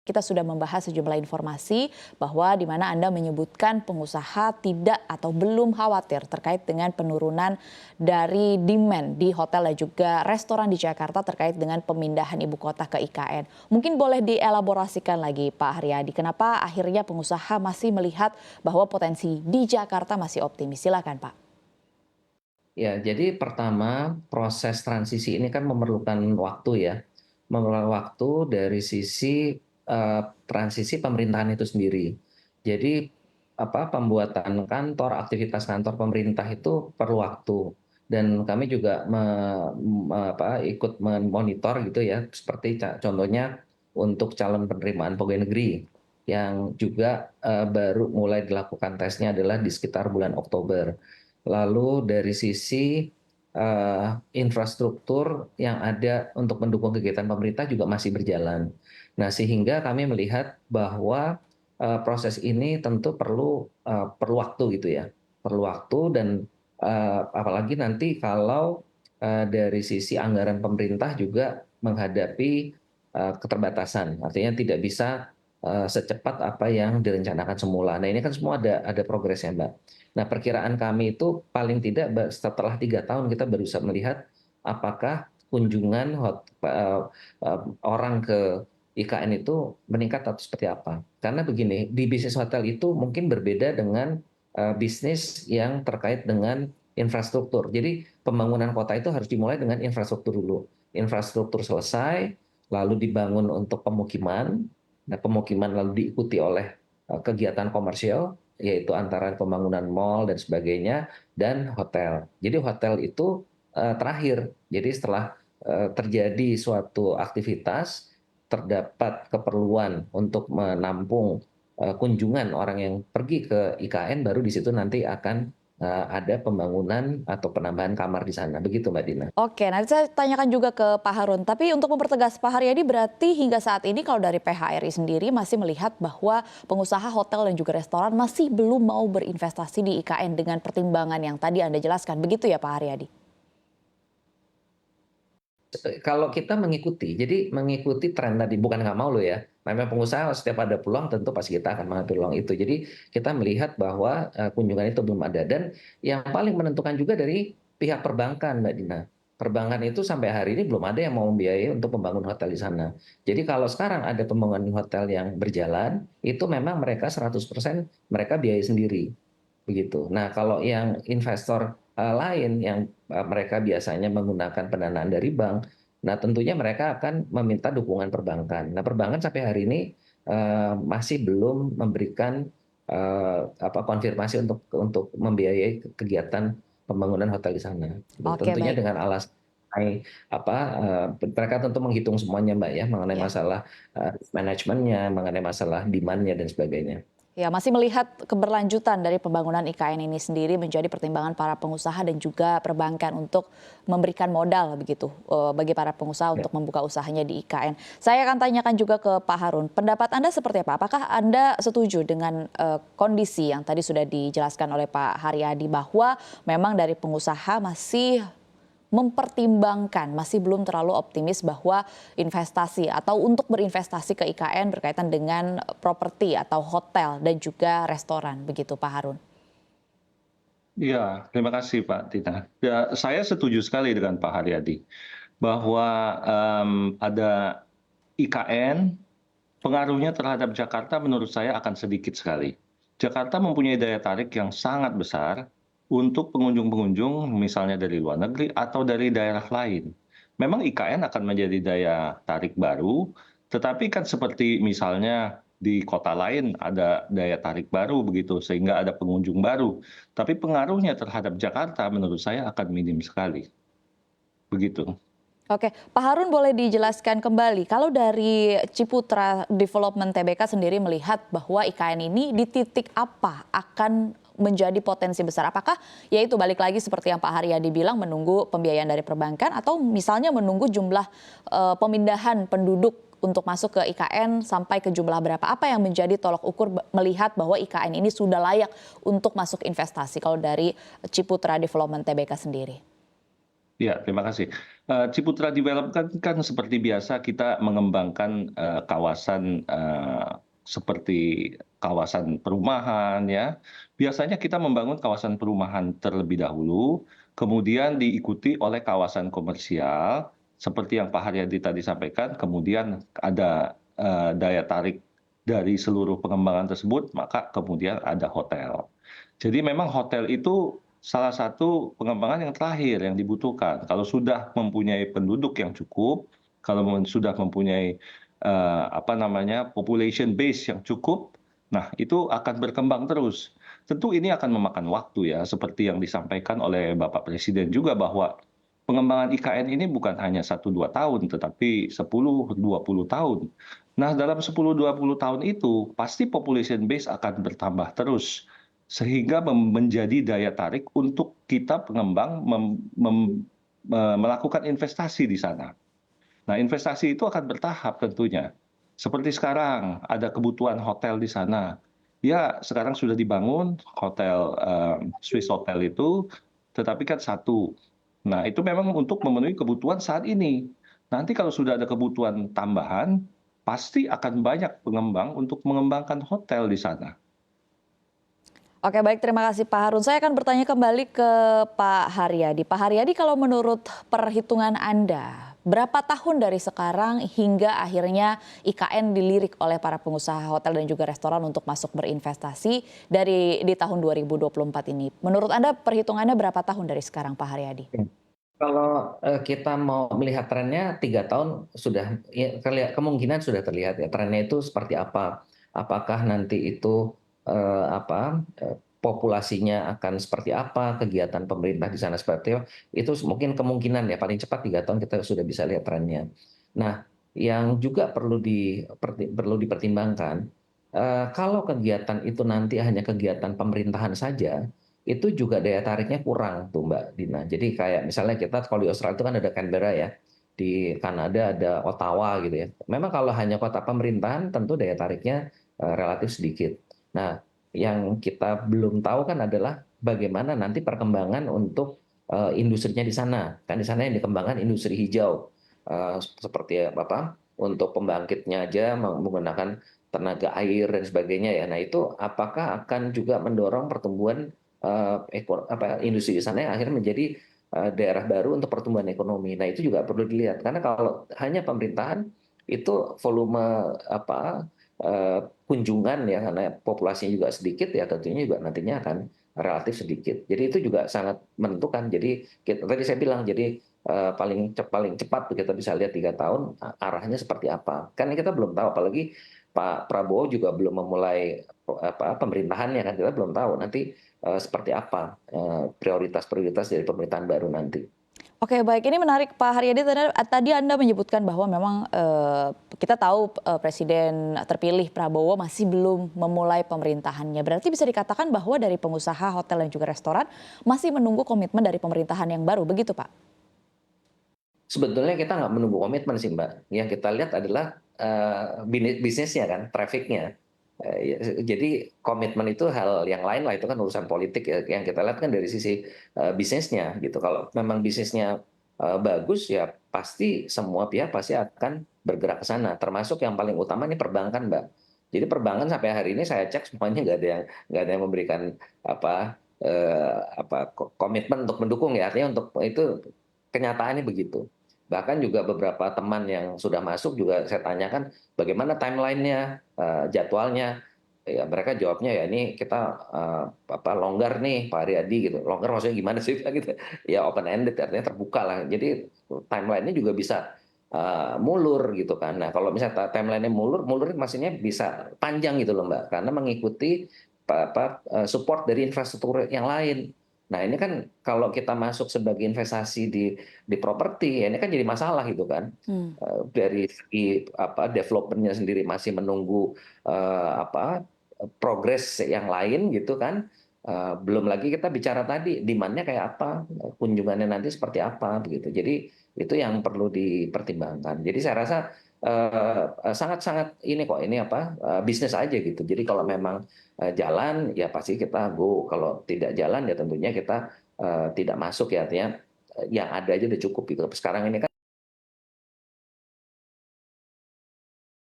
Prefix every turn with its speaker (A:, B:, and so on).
A: Kita sudah membahas sejumlah informasi bahwa di mana Anda menyebutkan pengusaha tidak atau belum khawatir terkait dengan penurunan dari demand di hotel dan juga restoran di Jakarta terkait dengan pemindahan ibu kota ke IKN. Mungkin boleh dielaborasikan lagi Pak Haryadi, kenapa akhirnya pengusaha masih melihat bahwa potensi di Jakarta masih optimis? Silakan Pak.
B: Ya, jadi pertama proses transisi ini kan memerlukan waktu ya. Memerlukan waktu dari sisi transisi pemerintahan itu sendiri. Jadi pembuatan kantor, aktivitas kantor pemerintah itu perlu waktu. Dan kami juga ikut memonitor gitu ya, seperti contohnya untuk calon penerimaan pegawai negeri yang juga baru mulai dilakukan tesnya adalah di sekitar bulan Oktober. Lalu dari sisi infrastruktur yang ada untuk mendukung kegiatan pemerintah juga masih berjalan. Nah, sehingga kami melihat bahwa proses ini tentu perlu waktu gitu ya, perlu waktu dan apalagi nanti kalau dari sisi anggaran pemerintah juga menghadapi keterbatasan, artinya tidak bisa secepat apa yang direncanakan semula. Nah, ini kan semua ada progresnya, Mbak. Nah, perkiraan kami itu paling tidak setelah 3 tahun kita baru bisa melihat apakah kunjungan orang ke IKN itu meningkat atau seperti apa. Karena begini, di bisnis hotel itu mungkin berbeda dengan bisnis yang terkait dengan infrastruktur. Jadi pembangunan kota itu harus dimulai dengan infrastruktur dulu. Infrastruktur selesai, lalu dibangun untuk pemukiman. Nah, pemukiman lalu diikuti oleh kegiatan komersial, yaitu antara pembangunan mal dan sebagainya, dan hotel. Jadi hotel itu terakhir. Jadi setelah terjadi suatu aktivitas, terdapat keperluan untuk menampung kunjungan orang yang pergi ke IKN, baru di situ nanti akan ada pembangunan atau penambahan kamar di sana. Begitu Mbak Dina.
A: Oke, nanti saya tanyakan juga ke Pak Harun. Tapi untuk mempertegas Pak Haryadi, berarti hingga saat ini kalau dari PHRI sendiri masih melihat bahwa pengusaha hotel dan juga restoran masih belum mau berinvestasi di IKN dengan pertimbangan yang tadi Anda jelaskan. Begitu ya Pak Haryadi?
B: Kalau kita mengikuti, jadi mengikuti tren tadi, bukan nggak mau loh ya. Namanya pengusaha setiap ada peluang tentu pasti kita akan mengambil peluang itu. Jadi kita melihat bahwa kunjungan itu belum ada. Dan yang paling menentukan juga dari pihak perbankan, Mbak Dina. Perbankan itu sampai hari ini belum ada yang mau membiayai untuk membangun hotel di sana. Jadi kalau sekarang ada pembangunan hotel yang berjalan, itu memang mereka 100% mereka biayai sendiri. Begitu. Nah, kalau yang investor lain yang mereka biasanya menggunakan pendanaan dari bank, nah tentunya mereka akan meminta dukungan perbankan. Nah, perbankan sampai hari ini masih belum memberikan konfirmasi untuk membiayai kegiatan pembangunan hotel di sana.
A: Oke,
B: Tentunya
A: baik.
B: dengan alasan mereka tentu menghitung semuanya, Mbak ya, mengenai
A: Ya.
B: masalah manajemennya, mengenai masalah demand-nya dan sebagainya.
A: Ya, masih melihat keberlanjutan dari pembangunan IKN ini sendiri menjadi pertimbangan para pengusaha dan juga perbankan untuk memberikan modal begitu bagi para pengusaha
B: Ya.
A: untuk membuka usahanya di IKN. Saya akan tanyakan juga ke Pak Harun, pendapat Anda seperti apa? Apakah Anda setuju dengan kondisi yang tadi sudah dijelaskan oleh Pak Haryadi bahwa memang dari pengusaha masih mempertimbangkan, masih belum terlalu optimis bahwa investasi atau untuk berinvestasi ke IKN berkaitan dengan properti atau hotel dan juga restoran, begitu Pak Harun?
C: Iya, terima kasih Pak Tina. Ya, saya setuju sekali dengan Pak Haryadi bahwa ada IKN, pengaruhnya terhadap Jakarta menurut saya akan sedikit sekali. Jakarta mempunyai daya tarik yang sangat besar untuk pengunjung-pengunjung misalnya dari luar negeri atau dari daerah lain. Memang IKN akan menjadi daya tarik baru, tetapi kan seperti misalnya di kota lain ada daya tarik baru begitu sehingga ada pengunjung baru. Tapi pengaruhnya terhadap Jakarta menurut saya akan minim sekali. Begitu.
A: Oke, Pak Harun boleh dijelaskan kembali, kalau dari Ciputra Development Tbk sendiri melihat bahwa IKN ini di titik apa akan menjadi potensi besar? Apakah ya itu balik lagi seperti yang Pak Haryadi bilang menunggu pembiayaan dari perbankan atau misalnya menunggu jumlah pemindahan penduduk untuk masuk ke IKN sampai ke jumlah berapa? Apa yang menjadi tolok ukur melihat bahwa IKN ini sudah layak untuk masuk investasi kalau dari Ciputra Development Tbk sendiri?
C: Ya, terima kasih. Ciputra Development kan seperti biasa kita mengembangkan kawasan seperti kawasan perumahan ya. Biasanya kita membangun kawasan perumahan terlebih dahulu, kemudian diikuti oleh kawasan komersial seperti yang Pak Haryadi tadi sampaikan, kemudian ada daya tarik dari seluruh pengembangan tersebut, maka kemudian ada hotel. Jadi memang hotel itu salah satu pengembangan yang terakhir yang dibutuhkan. Kalau sudah mempunyai penduduk yang cukup, kalau sudah mempunyai apa namanya population base yang cukup, nah itu akan berkembang terus. Tentu ini akan memakan waktu ya, seperti yang disampaikan oleh Bapak Presiden juga bahwa pengembangan IKN ini bukan hanya 1-2 tahun, tetapi 10-20 tahun. Nah, dalam 10-20 tahun itu pasti population base akan bertambah terus sehingga menjadi daya tarik untuk kita pengembang melakukan investasi di sana. Nah, investasi itu akan bertahap tentunya. Seperti sekarang ada kebutuhan hotel di sana. Ya, sekarang sudah dibangun hotel Swiss Hotel itu, tetapi kan satu. Nah, itu memang untuk memenuhi kebutuhan saat ini. Nanti kalau sudah ada kebutuhan tambahan, pasti akan banyak pengembang untuk mengembangkan hotel di sana.
A: Oke, baik, terima kasih Pak Harun. Saya akan bertanya kembali ke Pak Haryadi. Pak Haryadi, kalau menurut perhitungan Anda, berapa tahun dari sekarang hingga akhirnya IKN dilirik oleh para pengusaha hotel dan juga restoran untuk masuk berinvestasi di tahun 2024 ini? Menurut Anda perhitungannya berapa tahun dari sekarang, Pak Haryadi?
B: Kalau kita mau melihat trennya 3 tahun sudah, ya, kemungkinan sudah terlihat ya trennya itu seperti apa. Apakah nanti itu populasinya akan seperti apa, kegiatan pemerintah di sana seperti apa, itu mungkin kemungkinan ya paling cepat 3 tahun kita sudah bisa lihat trennya. Nah, yang juga perlu dipertimbangkan, kalau kegiatan itu nanti hanya kegiatan pemerintahan saja, itu juga daya tariknya kurang tuh Mbak Dina. Jadi kayak misalnya kita kalau di Australia itu kan ada Canberra ya, di Kanada ada Ottawa gitu ya. Memang kalau hanya kota pemerintahan tentu daya tariknya relatif sedikit. Nah, yang kita belum tahu kan adalah bagaimana nanti perkembangan untuk industrinya di sana. Kan di sana yang dikembangkan industri hijau, seperti apa untuk pembangkitnya aja menggunakan tenaga air dan sebagainya ya. Nah itu apakah akan juga mendorong pertumbuhan industri di sana yang akhirnya menjadi daerah baru untuk pertumbuhan ekonomi. Nah itu juga perlu dilihat karena kalau hanya pemerintahan itu volume kunjungan ya karena populasinya juga sedikit ya tentunya juga nantinya akan relatif sedikit. Jadi itu juga sangat menentukan. Jadi tadi saya bilang jadi paling cepat kita bisa lihat 3 tahun arahnya seperti apa. Karena kita belum tahu apalagi Pak Prabowo juga belum memulai pemerintahannya kan kita belum tahu nanti seperti apa prioritas-prioritas dari pemerintahan baru nanti.
A: Oke, baik, ini menarik Pak Haryadi. Tadi Anda menyebutkan bahwa memang kita tahu Presiden terpilih Prabowo masih belum memulai pemerintahannya. Berarti bisa dikatakan bahwa dari pengusaha hotel dan juga restoran masih menunggu komitmen dari pemerintahan yang baru, begitu Pak?
B: Sebetulnya kita nggak menunggu komitmen sih Mbak. Yang kita lihat adalah bisnisnya kan, trafficnya. Jadi komitmen itu hal yang lain lah, itu kan urusan politik ya. Yang kita lihat kan dari sisi bisnisnya gitu. Kalau memang bisnisnya bagus ya pasti semua pihak pasti akan bergerak ke sana. Termasuk yang paling utama ini perbankan Mbak. Jadi perbankan sampai hari ini saya cek semuanya nggak ada yang memberikan apa komitmen untuk mendukung ya. Artinya untuk itu kenyataannya begitu. Bahkan juga beberapa teman yang sudah masuk juga saya tanyakan bagaimana timeline-nya, jadwalnya. Ya, mereka jawabnya ya ini kita longgar nih Pak Haryadi gitu. Longgar maksudnya gimana sih gitu. Ya open ended artinya terbuka lah. Jadi timeline-nya juga bisa mulur gitu kan. Nah, kalau misalnya timeline-nya mulur maksudnya bisa panjang gitu loh Mbak. Karena mengikuti support dari infrastruktur yang lain. Nah, ini kan kalau kita masuk sebagai investasi di properti, ya ini kan jadi masalah gitu kan. Dari segi development-nya sendiri masih menunggu progres yang lain gitu kan. Belum lagi kita bicara tadi demand-nya kayak apa, kunjungannya nanti seperti apa begitu. Jadi itu yang perlu dipertimbangkan. Jadi saya rasa sangat-sangat ini kok ini bisnis aja gitu. Jadi kalau memang jalan ya pasti kita go. Kalau tidak jalan ya tentunya kita tidak masuk ya artinya yang ada aja udah cukup gitu. Sekarang ini kan